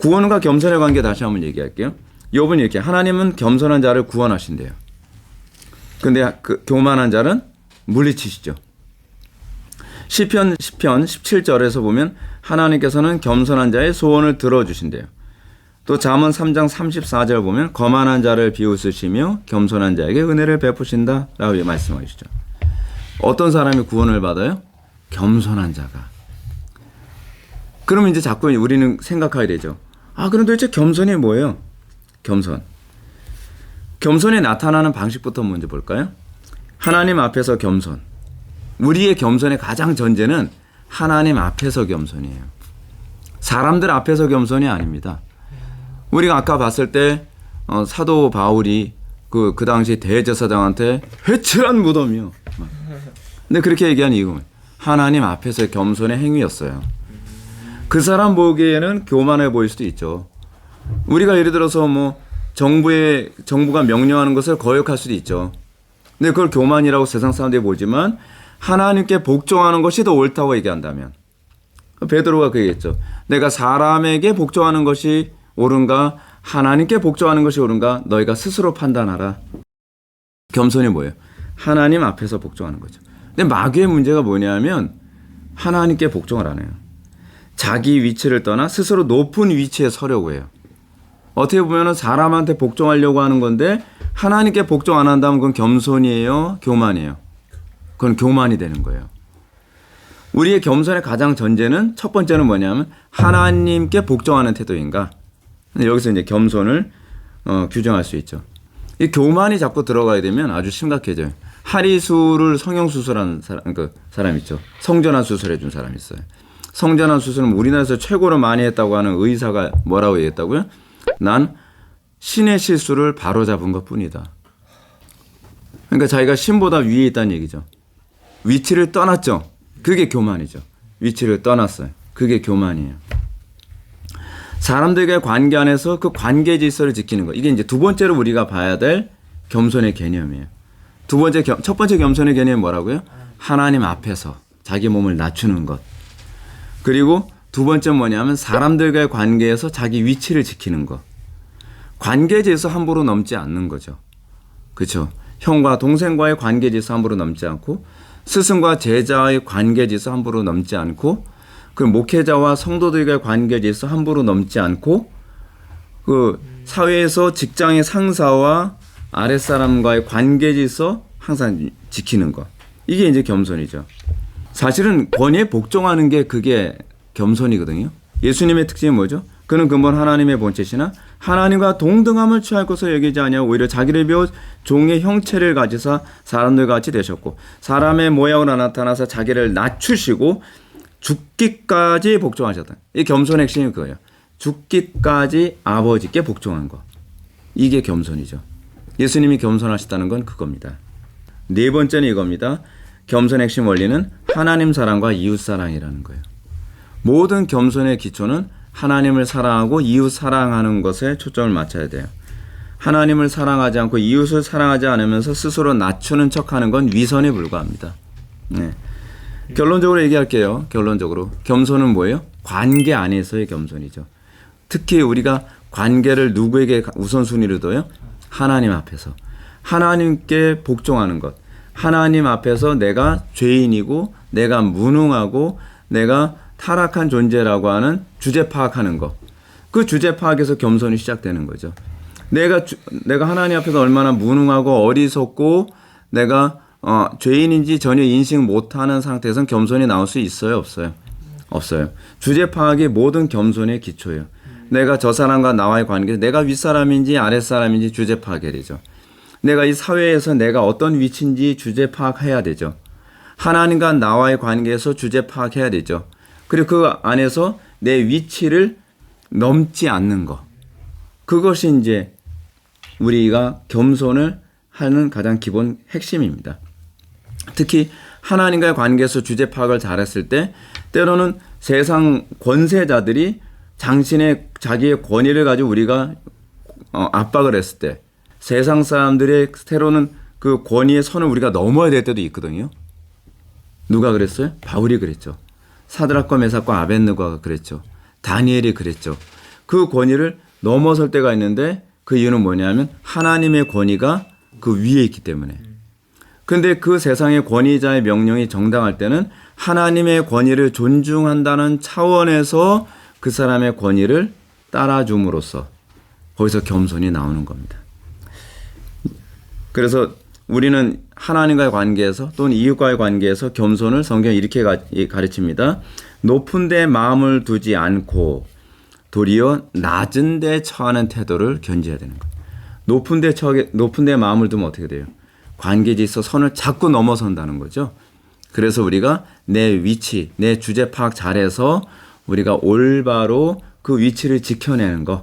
구원과 겸손의 관계 다시 한번 얘기할게요. 욥은 이렇게 하나님은 겸손한 자를 구원하신대요. 근데 그 교만한 자는 물리치시죠. 시편 17절에서 보면 하나님께서는 겸손한 자의 소원을 들어주신대요. 또 잠언 3장 34절 보면 거만한 자를 비웃으시며 겸손한 자에게 은혜를 베푸신다라고 말씀하시죠. 어떤 사람이 구원을 받아요? 겸손한 자가. 그러면 이제 자꾸 우리는 생각하게 되죠. 그럼 도대체 겸손이 뭐예요? 겸손이 나타나는 방식부터 먼저 볼까요? 하나님 앞에서 겸손. 우리의 겸손의 가장 전제는 하나님 앞에서 겸손이에요. 사람들 앞에서 겸손이 아닙니다. 우리가 아까 봤을 때 사도 바울이 그 당시 대제사장한테 회칠한 무덤이요. 근데 그렇게 얘기한 이유는 하나님 앞에서의 겸손의 행위였어요. 그 사람 보기에는 교만해 보일 수도 있죠. 우리가 예를 들어서 뭐 정부가 명령하는 것을 거역할 수도 있죠. 근데 그걸 교만이라고 세상 사람들이 보지만 하나님께 복종하는 것이 더 옳다고 얘기한다면 베드로가 그 얘기했죠. 내가 사람에게 복종하는 것이 옳은가 하나님께 복종하는 것이 옳은가 너희가 스스로 판단하라. 겸손이 뭐예요? 하나님 앞에서 복종하는 거죠. 근데 마귀의 문제가 뭐냐면 하나님께 복종을 안 해요. 자기 위치를 떠나 스스로 높은 위치에 서려고 해요. 어떻게 보면 사람한테 복종하려고 하는 건데 하나님께 복종 안 한다면 그건 겸손이에요? 교만이에요? 그건 교만이 되는 거예요. 우리의 겸손의 가장 전제는 첫 번째는 뭐냐면 하나님께 복종하는 태도인가? 여기서 이제 겸손을 규정할 수 있죠. 이 교만이 자꾸 들어가게 되면 아주 심각해져요. 하리수를 성형수술한 사람 있죠. 성전환 수술해 준 사람 있어요. 성전환 수술은 우리나라에서 최고로 많이 했다고 하는 의사가 뭐라고 얘기했다고요? 난 신의 실수를 바로잡은 것뿐이다. 그러니까 자기가 신보다 위에 있다는 얘기죠. 위치를 떠났죠. 그게 교만이죠. 위치를 떠났어요. 그게 교만이에요. 사람들과의 관계 안에서 그 관계 질서를 지키는 것. 이게 이제 두 번째로 우리가 봐야 될 겸손의 개념이에요. 첫 번째 겸손의 개념이 뭐라고요? 하나님 앞에서 자기 몸을 낮추는 것. 그리고 두 번째는 뭐냐면 사람들과의 관계에서 자기 위치를 지키는 것. 관계 질서 함부로 넘지 않는 거죠. 그렇죠? 형과 동생과의 관계 질서 함부로 넘지 않고 스승과 제자의 관계 질서 함부로 넘지 않고 그 목회자와 성도들과의 관계 질서 함부로 넘지 않고 그 사회에서 직장의 상사와 아랫사람과의 관계 질서 항상 지키는 것. 이게 이제 겸손이죠. 사실은 권위에 복종하는 게 그게 겸손이거든요. 예수님의 특징이 뭐죠? 그는 근본 하나님의 본체시나 하나님과 동등함을 취할 것을 여기지 아니하고 오히려 자기를 비워 종의 형체를 가지사 사람들과 같이 되셨고 사람의 모양으로 나타나서 자기를 낮추시고 죽기까지 복종하셨다. 이 겸손의 핵심이 그거예요. 죽기까지 아버지께 복종한 거. 이게 겸손이죠. 예수님이 겸손하셨다는 건 그겁니다. 네 번째는 이겁니다. 겸손의 핵심 원리는 하나님 사랑과 이웃 사랑이라는 거예요. 모든 겸손의 기초는 하나님을 사랑하고 이웃 사랑하는 것에 초점을 맞춰야 돼요. 하나님을 사랑하지 않고 이웃을 사랑하지 않으면서 스스로 낮추는 척하는 건 위선에 불과합니다. 네. 결론적으로 얘기할게요. 결론적으로 겸손은 뭐예요? 관계 안에서의 겸손이죠. 특히 우리가 관계를 누구에게 우선순위를 둬요? 하나님 앞에서. 하나님께 복종하는 것. 하나님 앞에서 내가 죄인이고 내가 무능하고 내가 타락한 존재라고 하는 주제 파악하는 것. 그 주제 파악에서 겸손이 시작되는 거죠. 내가 하나님 앞에서 얼마나 무능하고 어리석고 내가 죄인인지 전혀 인식 못하는 상태에서는 겸손이 나올 수 있어요? 없어요? 없어요. 주제 파악이 모든 겸손의 기초예요. 내가 저 사람과 나와의 관계, 내가 윗사람인지 아랫사람인지 주제 파악해야 되죠. 내가 이 사회에서 내가 어떤 위치인지 주제 파악해야 되죠. 하나님과 나와의 관계에서 주제 파악해야 되죠. 그리고 그 안에서 내 위치를 넘지 않는 것. 그것이 이제 우리가 겸손을 하는 가장 기본 핵심입니다. 특히 하나님과의 관계에서 주제 파악을 잘했을 때 때로는 세상 권세자들이 자기의 권위를 가지고 우리가 압박을 했을 때 세상 사람들의 때로는 그 권위의 선을 우리가 넘어야 될 때도 있거든요. 누가 그랬어요? 바울이 그랬죠. 사드락과 메삭과 아벳느고가 그랬죠. 다니엘이 그랬죠. 그 권위를 넘어설 때가 있는데 그 이유는 뭐냐면 하나님의 권위가 그 위에 있기 때문에. 근데 그 세상의 권위자의 명령이 정당할 때는 하나님의 권위를 존중한다는 차원에서 그 사람의 권위를 따라줌으로써 거기서 겸손이 나오는 겁니다. 그래서 우리는 하나님과의 관계에서 또는 이웃과의 관계에서 겸손을 성경이 이렇게 가르칩니다. 높은 데 마음을 두지 않고 도리어 낮은 데 처하는 태도를 견지해야 되는 거예요. 높은 데 마음을 두면 어떻게 돼요? 관계 질서 선을 자꾸 넘어선다는 거죠. 그래서 우리가 내 위치, 내 주제 파악 잘해서 우리가 올바로 그 위치를 지켜내는 것,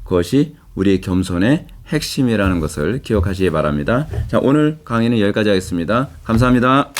그것이 우리의 겸손의 핵심이라는 것을 기억하시기 바랍니다. 자, 오늘 강의는 여기까지 하겠습니다. 감사합니다.